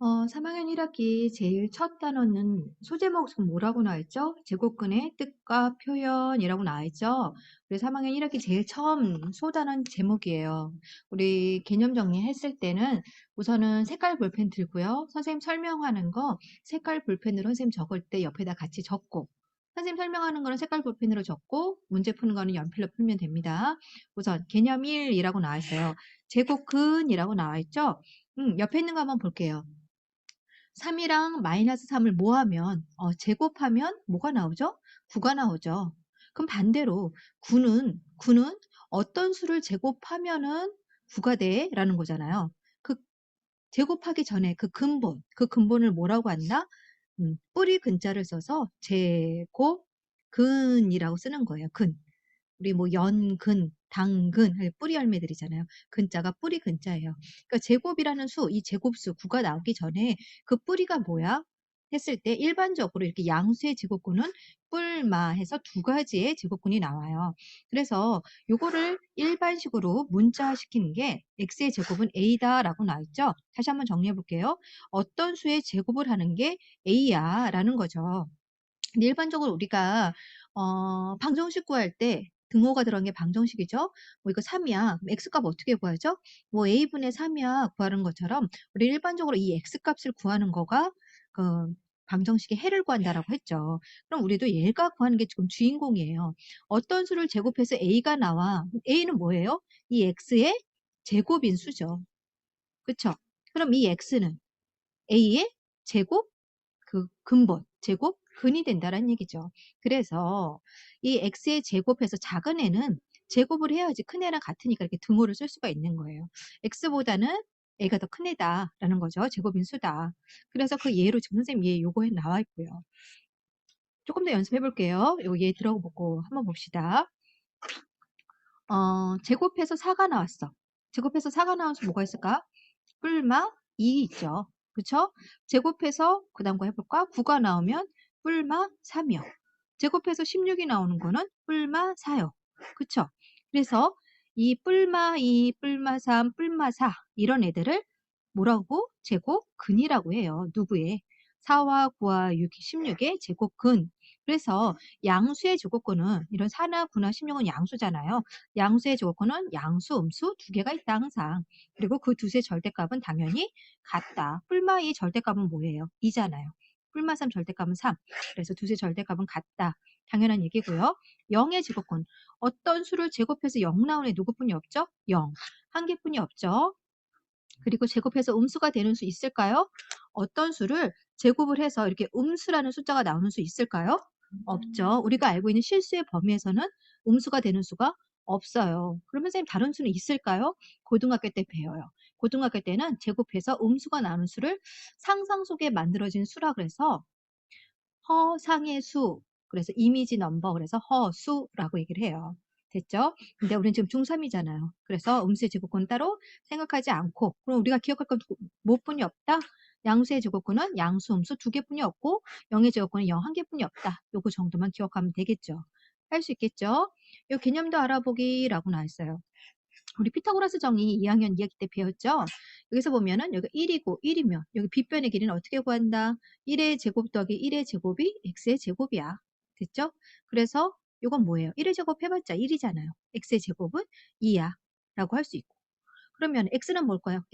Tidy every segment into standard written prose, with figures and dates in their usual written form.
3학년 1학기 제일 첫 단어는 소제목 지금 뭐라고 나와 있죠? 제곱근의 뜻과 표현이라고 나와 있죠? 우리 3학년 1학기 제일 처음 소단원 제목이에요. 우리 개념 정리했을 때는 우선은 색깔 볼펜 들고요. 선생님 설명하는 거 색깔 볼펜으로 선생님 적을 때 옆에다 같이 적고, 선생님 설명하는 거는 색깔 볼펜으로 적고 문제 푸는 거는 연필로 풀면 됩니다. 우선 개념 1이라고 나와 있어요. 제곱근이라고 나와 있죠? 옆에 있는 거 한번 볼게요. 3이랑 마이너스 3을 모하면 제곱하면 뭐가 나오죠? 9가 나오죠. 그럼 반대로 9는 어떤 수를 제곱하면은 9가 돼? 라는 거잖아요. 그 제곱하기 전에 그 근본을 뭐라고 한다? 뿌리 근자를 써서 제곱근이라고 쓰는 거예요. 근. 우리 뭐 연근, 당근, 뿌리 열매들이잖아요. 근자가 뿌리 근자예요. 그러니까 제곱이라는 수, 이 제곱수 9가 나오기 전에 그 뿌리가 뭐야? 했을 때 일반적으로 이렇게 양수의 제곱근은 뿔마 해서 두 가지의 제곱근이 나와요. 그래서 요거를 일반식으로 문자시키는 게 x의 제곱은 a다라고 나와 있죠. 다시 한번 정리해 볼게요. 어떤 수의 제곱을 하는 게 a야 라는 거죠. 근데 일반적으로 우리가 방정식 구할 때 등호가 들어간 게 방정식이죠. 뭐 이거 3이야. x값 어떻게 구하죠? 뭐 a분의 3이야 구하는 것처럼 우리 일반적으로 이 x값을 구하는 거가 그 방정식의 해를 구한다라고 했죠. 그럼 우리도 얘가 구하는 게 지금 주인공이에요. 어떤 수를 제곱해서 a가 나와. a는 뭐예요? 이 x의 제곱인 수죠. 그쵸? 그럼 이 x는 a의 제곱 근본, 제곱, 근이 된다는 얘기죠. 그래서 이 x의 제곱해서 작은 애는 제곱을 해야지 큰 애랑 같으니까 이렇게 등호를 쓸 수가 있는 거예요. x보다는 애가 더 큰 애다라는 거죠. 제곱인 수다. 그래서 그 예로 지금 선생님 예 요거에 나와 있고요. 조금 더 연습해 볼게요. 요 예 들어보고 한번 봅시다. 제곱해서 4가 나왔어. 제곱해서 4가 나온 수 뭐가 있을까? 뿔마 2 있죠. 그쵸? 제곱해서 그 다음 거 해볼까? 9가 나오면 뿔마 3이요. 제곱해서 16이 나오는 거는 뿔마 4요. 그쵸? 그래서 이 뿔마 2, 뿔마 3, 뿔마 4 이런 애들을 뭐라고? 제곱근이라고 해요. 누구의? 4와 9와 6, 16의 제곱근. 그래서 양수의 제곱근은 이런 4나 9나 16은 양수잖아요. 양수의 제곱근은 양수, 음수 두 개가 있다 항상. 그리고 그 두수의 절대값은 당연히 같다. 뿔마 2 절대값은 뭐예요? 2잖아요. 뿔마 3 절대값은 3. 그래서 두수의 절대값은 같다. 당연한 얘기고요. 0의 제곱근. 어떤 수를 제곱해서 0 나오는 애 누구뿐이 없죠? 0. 한 개뿐이 없죠. 그리고 제곱해서 음수가 되는 수 있을까요? 어떤 수를 제곱을 해서 이렇게 음수라는 숫자가 나오는 수 있을까요? 없죠. 우리가 알고 있는 실수의 범위에서는 음수가 되는 수가 없어요. 그러면 선생님 다른 수는 있을까요? 고등학교 때 배워요. 고등학교 때는 제곱해서 음수가 나오는 수를 상상 속에 만들어진 수라 그래서 허상의 수, 그래서 이미지 넘버, 그래서 허수라고 얘기를 해요. 됐죠? 근데 우리는 지금 중3이잖아요. 그래서 음수의 제곱근은 따로 생각하지 않고, 그럼 우리가 기억할 건 뭐뿐이 없다? 양수의 제곱근은 양수, 음수 두 개뿐이 없고, 0의 제곱근은 0 한 개뿐이 없다. 요거 정도만 기억하면 되겠죠. 할 수 있겠죠? 요 개념도 알아보기라고 나와 있어요. 우리 피타고라스 정의 2학년 2학기 때 배웠죠? 여기서 보면은 여기 1이고 1이면 여기 빗변의 길이는 어떻게 구한다? 1의 제곱 더하기 1의 제곱이 x의 제곱이야. 됐죠? 그래서 이건 뭐예요? 1의 제곱 해봤자 1이잖아요. x의 제곱은 2야. 라고 할 수 있고. 그러면 x는 뭘까요?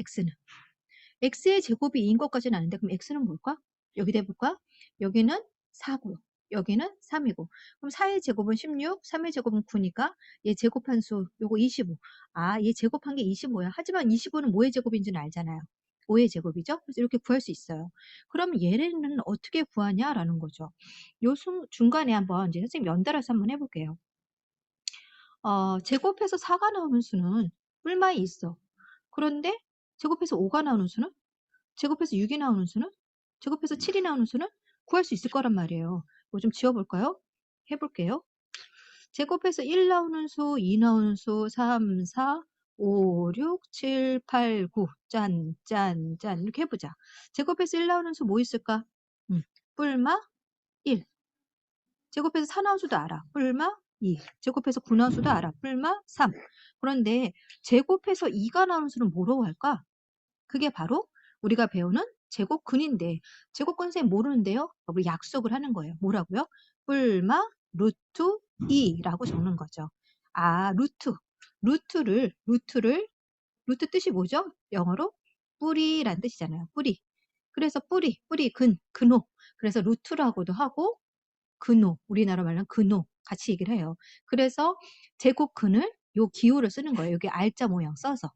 x의 제곱이 2인 것까지는 아는데 그럼 x는 뭘까? 여기 대볼까? 여기는 4고 여기는 3이고 그럼 4의 제곱은 16, 3의 제곱은 9니까 얘 제곱한 수 요거 25. 아, 얘 제곱한 게 25야. 하지만 25는 뭐의 제곱인지는 알잖아요. 5의 제곱이죠? 그래서 이렇게 구할 수 있어요. 그럼 얘는 어떻게 구하냐라는 거죠. 요 중간에 한번 이제 선생님 연달아서 한번 해볼게요. 제곱해서 4가 나오는 수는 뿔마에 있어. 그런데 제곱해서 5가 나오는 수는? 제곱해서 6이 나오는 수는? 제곱해서 7이 나오는 수는? 구할 수 있을 거란 말이에요. 뭐 좀 지워볼까요? 해볼게요. 제곱해서 1 나오는 수, 2 나오는 수, 3, 4, 5, 6, 7, 8, 9. 짠, 짠, 짠. 이렇게 해보자. 제곱해서 1 나오는 수 뭐 있을까? 뿔마 1. 제곱해서 4 나온 수도 알아. 뿔마 2. 제곱해서 9 나온 수도 알아. 뿔마 3. 그런데 제곱해서 2가 나오는 수는 뭐라고 할까? 그게 바로 우리가 배우는 제곱근인데 제곱근 선생님 모르는데요? 우리 약속을 하는 거예요. 뭐라고요? 뿔마 루트 2라고 적는 거죠. 아, 루트 뜻이 뭐죠? 영어로 뿌리란 뜻이잖아요. 뿌리. 그래서 뿌리, 근호. 그래서 루트라고도 하고 근호, 우리나라 말로는 근호 같이 얘기를 해요. 그래서 제곱근을 요 기호를 쓰는 거예요. 여기 R자 모양 써서.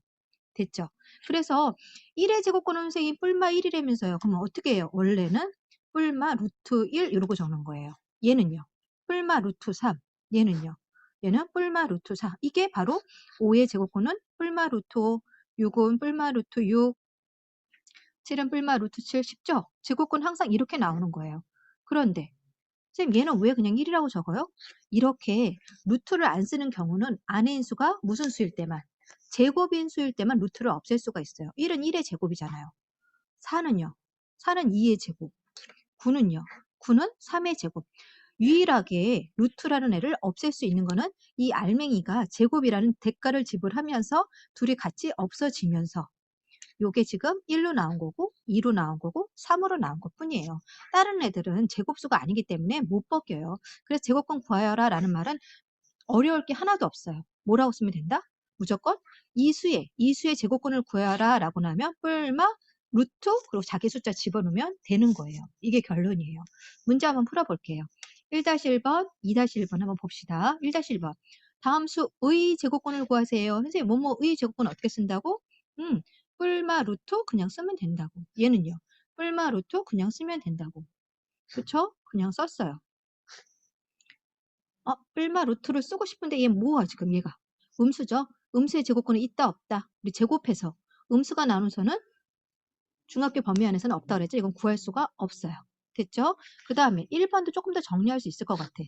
됐죠? 그래서 1의 제곱근 선생님 뿔마 1이라면서요. 그러면 어떻게 해요? 원래는 뿔마 루트 1 이러고 적는 거예요. 얘는요. 뿔마 루트 3. 얘는요. 얘는 뿔마 루트 4. 이게 바로 5의 제곱근은 뿔마 루트 5, 6은 뿔마 루트 6, 7은 뿔마 루트 7 쉽죠? 제곱근 항상 이렇게 나오는 거예요. 그런데 선생님 얘는 왜 그냥 1이라고 적어요? 이렇게 루트를 안 쓰는 경우는 안의 인수가 무슨 수일 때만 제곱인 수일 때만 루트를 없앨 수가 있어요. 1은 1의 제곱이잖아요. 4는요. 4는 2의 제곱. 9는요. 9는 3의 제곱. 유일하게 루트라는 애를 없앨 수 있는 거는 이 알맹이가 제곱이라는 대가를 지불하면서 둘이 같이 없어지면서 요게 지금 1로 나온 거고 2로 나온 거고 3으로 나온 것 뿐이에요. 다른 애들은 제곱수가 아니기 때문에 못 벗겨요. 그래서 제곱권 구하여라 라는 말은 어려울 게 하나도 없어요. 뭐라고 쓰면 된다? 무조건 이수의 제곱권을 구하라 라고 나면 뿔마 루트 그리고 자기 숫자 집어넣으면 되는 거예요. 이게 결론이에요. 문제 한번 풀어볼게요. 1-1번, 2-1번 한번 봅시다. 1-1번. 다음 수의 제곱권을 구하세요. 선생님 뭐뭐의 제곱권 어떻게 쓴다고? 뿔마 루트 그냥 쓰면 된다고. 얘는요. 뿔마 루트 그냥 쓰면 된다고. 그쵸? 그냥 썼어요. 뿔마 루트를 쓰고 싶은데 얘 뭐야 지금 얘가? 음수죠? 음수의 제곱권은 있다 없다. 우리 제곱해서 음수가 나누서는 중학교 범위 안에서는 없다 그랬죠? 이건 구할 수가 없어요. 됐죠? 그 다음에 1번도 조금 더 정리할 수 있을 것 같아.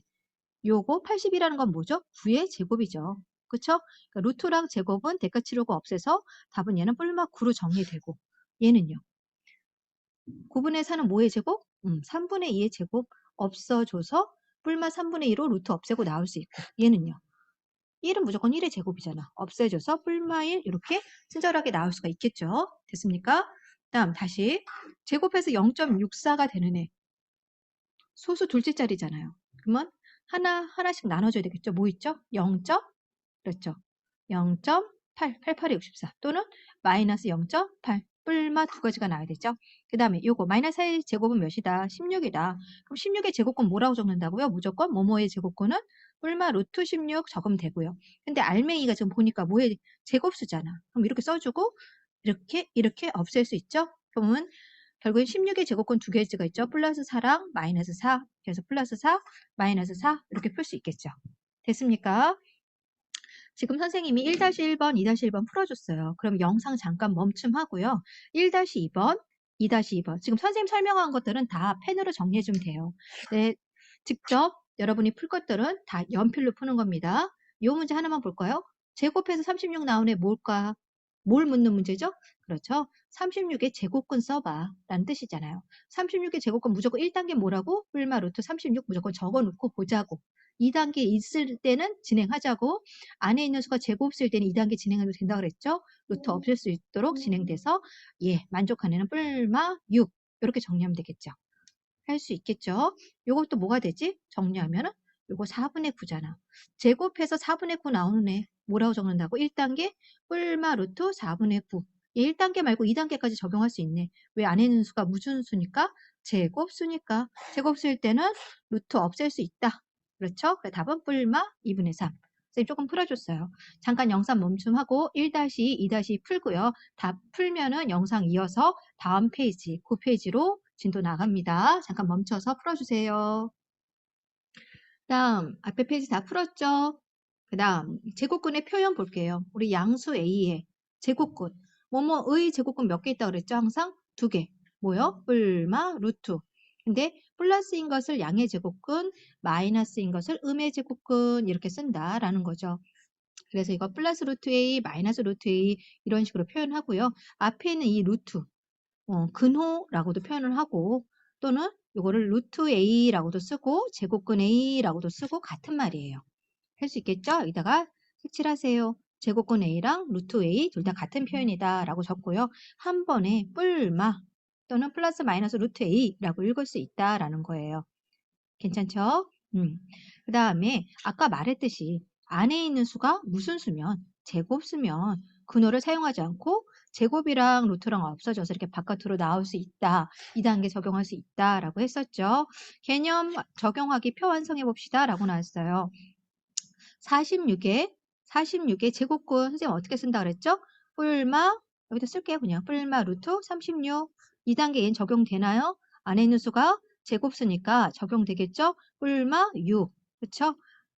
요거 80이라는 건 뭐죠? 9의 제곱이죠. 그쵸? 그러니까 루트랑 제곱은 대가 치르고 없애서 답은 얘는 뿔마 9로 정리되고 얘는요. 9분의 4는 뭐의 제곱? 3분의 2의 제곱 없어줘서 뿔마 3분의 2로 루트 없애고 나올 수 있고 얘는요. 1은 무조건 1의 제곱이잖아. 없애줘서 뿔마 1 이렇게 친절하게 나올 수가 있겠죠. 됐습니까? 다음 다시 제곱해서 0.64가 되는 애. 소수 둘째 자리잖아요. 그러면 하나씩 나눠줘야 되겠죠. 뭐 있죠? 0. 그렇죠. 0.8, 88이 64 또는 마이너스 0.8 뿔마 두 가지가 나와야 되죠. 그 다음에 요거 마이너스 4의 제곱은 몇이다? 16이다. 그럼 16의 제곱권 뭐라고 적는다고요? 무조건 뭐뭐의 제곱권은 뿔마 루트 16 적으면 되고요. 근데 알맹이가 지금 보니까 뭐의 제곱수잖아. 그럼 이렇게 써주고 이렇게 없앨 수 있죠. 그러면 결국엔 16의 제곱권 두 개지가 있죠. 플러스 4랑 마이너스 4. 그래서 플러스 4, 마이너스 4 이렇게 풀 수 있겠죠. 됐습니까? 지금 선생님이 1-1번, 2-1번 풀어줬어요. 그럼 영상 잠깐 멈춤하고요. 1-2번, 2-2번. 지금 선생님 설명한 것들은 다 펜으로 정리해주면 돼요. 네, 직접 여러분이 풀 것들은 다 연필로 푸는 겁니다. 이 문제 하나만 볼까요? 제곱해서 36 나온 애 뭘까? 뭘 묻는 문제죠? 그렇죠. 36의 제곱근 써봐 라는 뜻이잖아요. 36의 제곱근 무조건 1단계 뭐라고? 뿔마 루트 36 무조건 적어놓고 보자고. 2단계 있을 때는 진행하자고. 안에 있는 수가 제곱수일 때는 2단계 진행해도 된다고 그랬죠. 루트 없앨 수 있도록 진행돼서 만족한 애는 뿔마 6 이렇게 정리하면 되겠죠. 할 수 있겠죠. 요것도 뭐가 되지? 정리하면은 요거 4분의 9잖아. 제곱해서 4분의 9 나오는 애 뭐라고 적는다고? 1단계 뿔마 루트 4분의 9. 얘 1단계 말고 2단계까지 적용할 수 있네. 왜 안에 있는 수가 무슨 수니까? 제곱수니까. 제곱수일 때는 루트 없앨 수 있다. 그렇죠? 그래서 답은 뿔마 2분의 3. 선생님 조금 풀어줬어요. 잠깐 영상 멈춤하고 1-2 풀고요. 답 풀면은 영상 이어서 다음 페이지, 9페이지로 진도 나갑니다. 잠깐 멈춰서 풀어주세요. 다음 앞에 페이지 다 풀었죠? 그 다음 제곱근의 표현 볼게요. 우리 양수 A의 제곱근. 뭐뭐의 제곱근 몇 개 있다고 그랬죠? 항상 두 개. 뭐요? 뿔마 루트. 근데 플러스인 것을 양의 제곱근, 마이너스인 것을 음의 제곱근 이렇게 쓴다라는 거죠. 그래서 이거 플러스 루트 A, 마이너스 루트 A 이런 식으로 표현하고요. 앞에 있는 이 루트, 근호라고도 표현을 하고 또는 이거를 루트 A라고도 쓰고 제곱근 A라고도 쓰고 같은 말이에요. 할 수 있겠죠? 여기다가 색칠하세요. 제곱근 A랑 루트 A 둘 다 같은 표현이다 라고 적고요. 한 번에 뿔마 또는 플러스 마이너스 루트 A라고 읽을 수 있다라는 거예요. 괜찮죠? 그 다음에 아까 말했듯이 안에 있는 수가 무슨 수면, 제곱수면 근호를 사용하지 않고 제곱이랑 루트랑 없어져서 이렇게 바깥으로 나올 수 있다. 2단계 적용할 수 있다라고 했었죠. 개념 적용하기 표 완성해 봅시다 라고 나왔어요. 46의 제곱근 선생님 어떻게 쓴다 그랬죠? 뿔마 여기다 쓸게요. 그냥 뿔마 루트 36 2단계엔 적용되나요? 안에 있는 수가 제곱수니까 적용되겠죠? 뿔마 6 그쵸?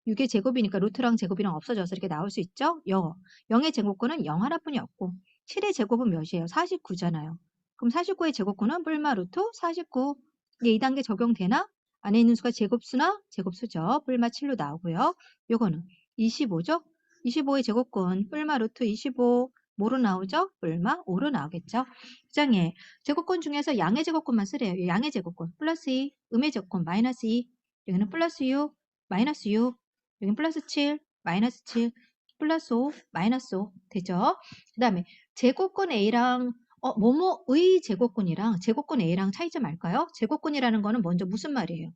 6의 제곱이니까 루트랑 제곱이랑 없어져서 이렇게 나올 수 있죠? 0의 제곱근은 0 하나뿐이 없고 7의 제곱은 몇이에요? 49잖아요. 그럼 49의 제곱근은 뿔마 루트 49 이게 2단계 적용되나? 안에 있는 수가 제곱수나 제곱수죠. 뿔마 7로 나오고요. 요거는 25죠? 25의 제곱근 뿔마 루트 25 뭐로 나오죠? 뿔마 5로 나오겠죠? 부장에 제곱근 중에서 양의 제곱근만 쓰래요. 양의 제곱근 플러스 2, 음의 제곱근 마이너스 2, 여기는 플러스 6, 마이너스 6, 여기는 플러스 7, 마이너스 7, 플러스 5, 마이너스 5 되죠? 그 다음에 제곱근 A랑 뭐뭐의 제곱근이랑 제곱근 A랑 차이점 알까요? 제곱근이라는 거는 먼저 무슨 말이에요?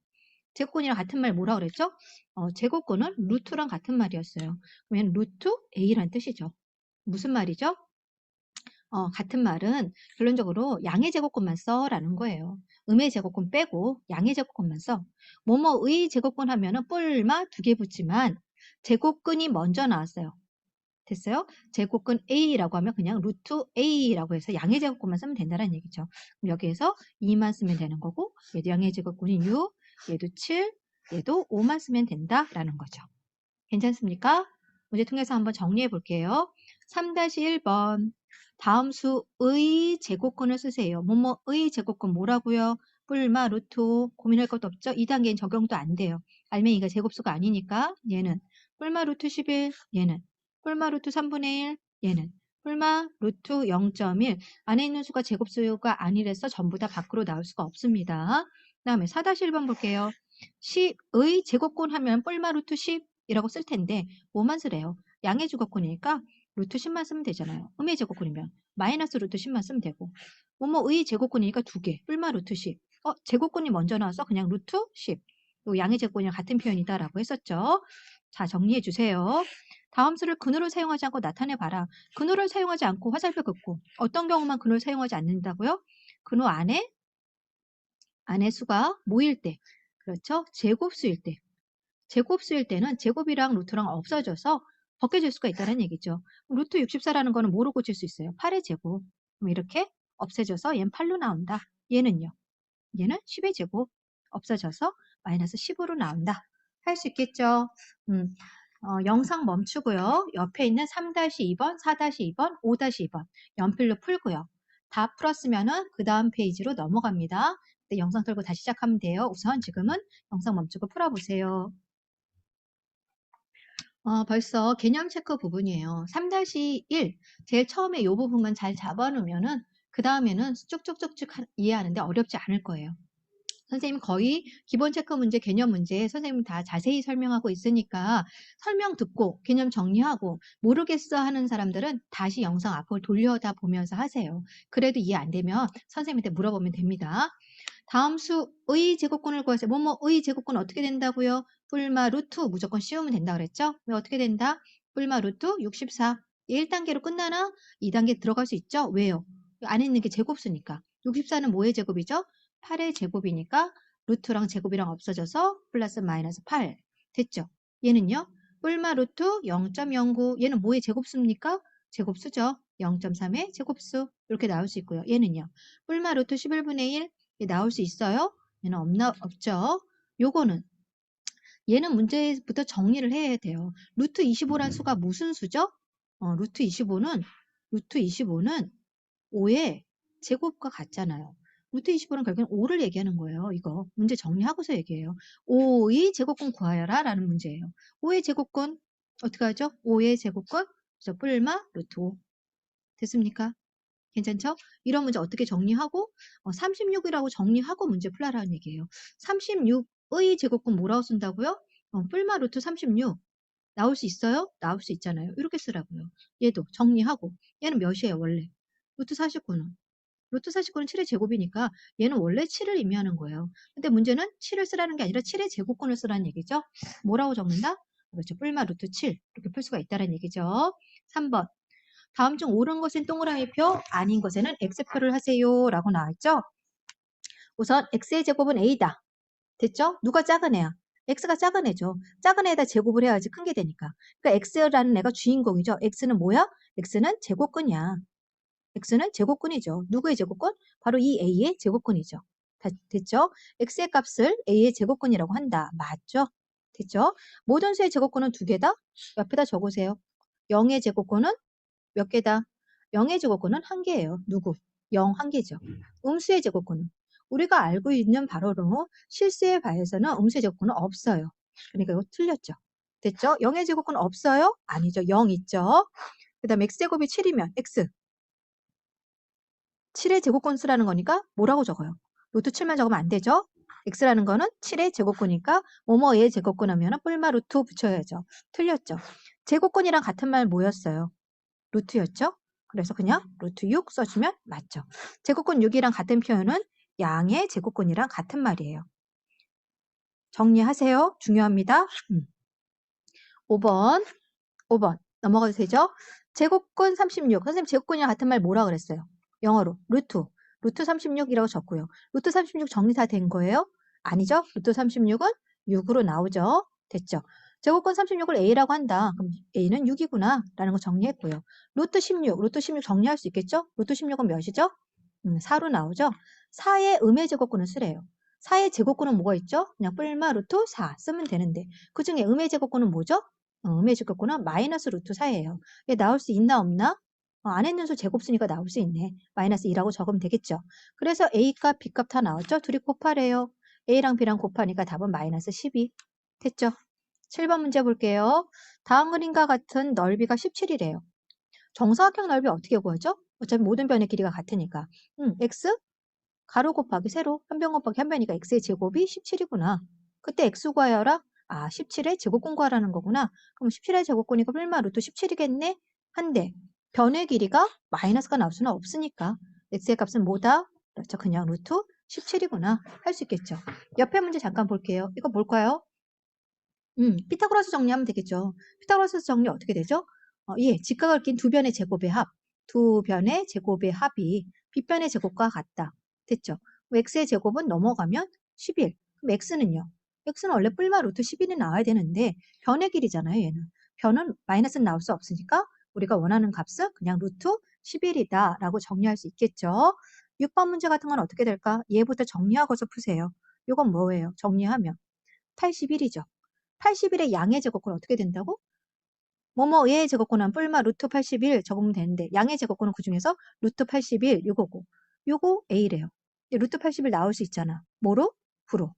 제곱근이랑 같은 말 뭐라 그랬죠? 제곱근은 루트랑 같은 말이었어요. 그러면 루트 A란 뜻이죠. 무슨 말이죠? 같은 말은 결론적으로 양의 제곱근만 써라는 거예요. 음의 제곱근 빼고 양의 제곱근만 써. 뭐뭐의 제곱근 하면은 뿔마 2개 붙지만 제곱근이 먼저 나왔어요. 됐어요? 제곱근 A라고 하면 그냥 루트 A라고 해서 양의 제곱근만 쓰면 된다는 얘기죠. 그럼 여기에서 2만 쓰면 되는 거고 얘도 양의 제곱근이 6, 얘도 7, 얘도 5만 쓰면 된다라는 거죠. 괜찮습니까? 문제 통해서 한번 정리해 볼게요. 3-1번 다음 수의 제곱근을 쓰세요. 뭐뭐의 제곱근 뭐라고요? 뿔마 루트 고민할 것도 없죠? 2단계는 적용도 안 돼요. 알맹이가 제곱수가 아니니까 얘는 뿔마 루트 11 얘는 뿔마 루트 3분의 1 얘는 뿔마 루트 0.1 안에 있는 수가 제곱수가 아니라서 전부 다 밖으로 나올 수가 없습니다. 그 다음에 4-1번 볼게요. 10의 제곱근 하면 뿔마 루트 10 이라고 쓸 텐데 뭐만 쓰래요? 양의 제곱근이니까 루트 10만 쓰면 되잖아요. 음의 제곱근이면 마이너스 루트 10만 쓰면 되고 뭐뭐의 제곱근이니까 2개 뿔마 루트 10 제곱근이 먼저 나와서 그냥 루트 10 양의 제곱근이랑 같은 표현이다라고 했었죠. 자 정리해 주세요. 다음 수를 근으로 사용하지 않고 나타내봐라. 근으로 사용하지 않고 화살표 긋고 어떤 경우만 근으로 사용하지 않는다고요? 근호 안에 수가 뭐일 때 그렇죠? 제곱수일 때 제곱수일 때는 제곱이랑 루트랑 없어져서 벗겨질 수가 있다는 얘기죠. 루트 64라는 거는 뭐로 고칠 수 있어요? 8의 제곱. 그럼 이렇게 없애져서 얘는 8로 나온다. 얘는요? 얘는 10의 제곱. 없어져서 마이너스 10으로 나온다. 할 수 있겠죠? 영상 멈추고요. 옆에 있는 3-2번, 4-2번, 5-2번 연필로 풀고요. 다 풀었으면은 그 다음 페이지로 넘어갑니다. 네, 영상 틀고 다시 시작하면 돼요. 우선 지금은 영상 멈추고 풀어보세요. 벌써 개념 체크 부분이에요. 3-1 제일 처음에 이 부분만 잘 잡아놓으면은 그 다음에는 쭉쭉쭉쭉 이해하는데 어렵지 않을 거예요. 선생님 거의 기본 체크 문제, 개념 문제 선생님 다 자세히 설명하고 있으니까 설명 듣고 개념 정리하고 모르겠어 하는 사람들은 다시 영상 앞을 돌려다 보면서 하세요. 그래도 이해 안 되면 선생님한테 물어보면 됩니다. 다음 수의 제곱근을 구하세요. 뭐뭐의 제곱근 어떻게 된다고요? 뿔마 루트 무조건 씌우면 된다 그랬죠? 왜 어떻게 된다? 뿔마 루트 64. 1단계로 끝나나? 2단계 들어갈 수 있죠? 왜요? 안에 있는 게 제곱수니까. 64는 뭐의 제곱이죠? 8의 제곱이니까 루트랑 제곱이랑 없어져서 플러스 마이너스 8. 됐죠? 얘는요? 뿔마 루트 0.09. 얘는 뭐의 제곱수입니까? 제곱수죠. 0.3의 제곱수. 이렇게 나올 수 있고요. 얘는요? 뿔마 루트 11분의 1. 나올 수 있어요? 얘는 없죠? 요거는 얘는 문제부터 정리를 해야 돼요. 루트 25란 수가 무슨 수죠? 루트 25는 5의 제곱과 같잖아요. 루트 25는 결국엔 5를 얘기하는 거예요. 이거 문제 정리하고서 얘기해요. 5의 제곱근 구하여라 라는 문제예요. 5의 제곱근 어떻게 하죠? 5의 제곱근 그래서 뿔마 루트 5 됐습니까? 괜찮죠? 이런 문제 어떻게 정리하고 36이라고 정리하고 문제 풀라라는 얘기예요. 36의 제곱근 뭐라고 쓴다고요? 뿔마 루트 36 나올 수 있어요? 나올 수 있잖아요. 이렇게 쓰라고요. 얘도 정리하고 얘는 몇이에요 원래? 루트 49는 루트 49는 7의 제곱이니까 얘는 원래 7을 의미하는 거예요. 근데 문제는 7을 쓰라는 게 아니라 7의 제곱권을 쓰라는 얘기죠. 뭐라고 적는다? 그렇죠. 뿔마 루트 7 이렇게 풀 수가 있다는 얘기죠. 3번. 다음 중 옳은 것은 동그라미표, 아닌 것에는 X표를 하세요 라고 나와있죠. 우선 X의 제곱은 A다. 됐죠? 누가 작은 애야? X가 작은 애죠. 작은 애에다 제곱을 해야지 큰 게 되니까. 그러니까 X라는 애가 주인공이죠. X는 뭐야? X는 제곱근이야. X는 제곱근이죠. 누구의 제곱근? 바로 이 A의 제곱근이죠. 됐죠? X의 값을 A의 제곱근이라고 한다. 맞죠? 됐죠? 모든 수의 제곱근은 두 개다? 옆에다 적으세요. 0의 제곱근은 몇 개다? 0의 제곱근은 한 개예요. 누구? 0 한 개죠. 음수의 제곱근은 우리가 알고 있는 바로로 실수에 반해서는 음수의 제곱근은 없어요. 그러니까 이거 틀렸죠. 됐죠? 0의 제곱근은 없어요? 아니죠. 0 있죠. 그 다음 x제곱이 7이면 x 7의 제곱근 수라는 거니까 뭐라고 적어요? 루트 7만 적으면 안 되죠? x라는 거는 7의 제곱근이니까 뭐뭐의 제곱근 하면 뿔마 루트 붙여야죠. 틀렸죠. 제곱근이랑 같은 말 뭐였어요? 루트였죠? 그래서 그냥 루트 6 써주면 맞죠. 제곱근 6이랑 같은 표현은 양의 제곱근이랑 같은 말이에요. 정리하세요. 중요합니다. 5번 넘어가도 되죠? 제곱근 36. 선생님 제곱근이랑 같은 말 뭐라 그랬어요? 영어로 루트 36이라고 적고요. 루트 36 정리 다 된 거예요? 아니죠? 루트 36은 6으로 나오죠. 됐죠? 제곱근 36을 A라고 한다. 그럼 A는 6이구나 라는 거 정리했고요. 루트 16 정리할 수 있겠죠? 루트 16은 몇이죠? 4로 나오죠? 4의 음의 제곱근을 쓰래요. 4의 제곱근은 뭐가 있죠? 그냥 뿔마 루트 4 쓰면 되는데 그 중에 음의 제곱근은 뭐죠? 음의 제곱근은 마이너스 루트 4예요. 얘 나올 수 있나 없나? 안에 있는 수 제곱 쓰니까 나올 수 있네. 마이너스 2라고 적으면 되겠죠. 그래서 A값, B값 다 나왔죠? 둘이 곱하래요. A랑 B랑 곱하니까 답은 마이너스 12. 됐죠? 7번 문제 볼게요. 다음 그림과 같은 넓이가 17이래요. 정사각형 넓이 어떻게 구하죠? 어차피 모든 변의 길이가 같으니까. x 가로 곱하기 세로 한 변 곱하기 한 변이니까 x의 제곱이 17이구나. 그때 x 구하여라. 17의 제곱근 구하라는 거구나. 그럼 17의 제곱근이니까 뿔마 루트 17이겠네. 한데 변의 길이가 마이너스가 나올 수는 없으니까 x의 값은 뭐다? 그렇죠. 그냥 루트 17이구나. 할 수 있겠죠. 옆에 문제 잠깐 볼게요. 이거 뭘까요? 피타고라스 정리하면 되겠죠. 피타고라스 정리 어떻게 되죠? 예, 직각을 낀 두 변의 제곱의 합. 두 변의 제곱의 합이 빗변의 제곱과 같다. 됐죠? x의 제곱은 넘어가면 11. 그럼 x는요? x는 원래 뿔마 루트 11이 나와야 되는데 변의 길이잖아요, 얘는. 변은 마이너스는 나올 수 없으니까 우리가 원하는 값은 그냥 루트 11이다 라고 정리할 수 있겠죠. 6번 문제 같은 건 어떻게 될까? 얘부터 정리하고서 푸세요. 이건 뭐예요? 정리하면 81이죠. 81의 양의 제곱은 어떻게 된다고? 뭐뭐의 제곱근은 뿔마 루트 81 적으면 되는데 양의 제곱근은 그중에서 루트 81 요거고 요거 A래요. 루트 81 나올 수 있잖아. 뭐로? 9로.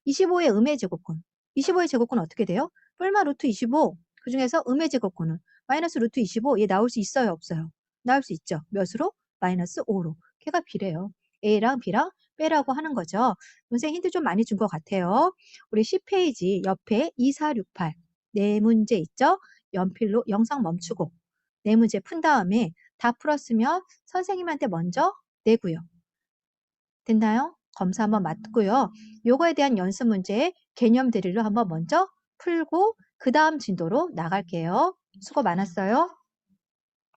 25의 음의 제곱근. 25의 제곱근은 어떻게 돼요? 뿔마 루트 25 그중에서 음의 제곱근은 마이너스 루트 25 얘 나올 수 있어요? 없어요? 나올 수 있죠. 몇으로? 마이너스 5로. 걔가 B래요. A랑 B랑 빼라고 하는 거죠. 선생님 힌트 좀 많이 준 것 같아요. 우리 10페이지 옆에 2468 네 문제 있죠? 연필로 영상 멈추고 네 문제 푼 다음에 다 풀었으면 선생님한테 먼저 내고요. 됐나요? 검사 한번 맞고요. 요거에 대한 연습 문제 개념 드릴로 한번 먼저 풀고 그 다음 진도로 나갈게요. 수고 많았어요.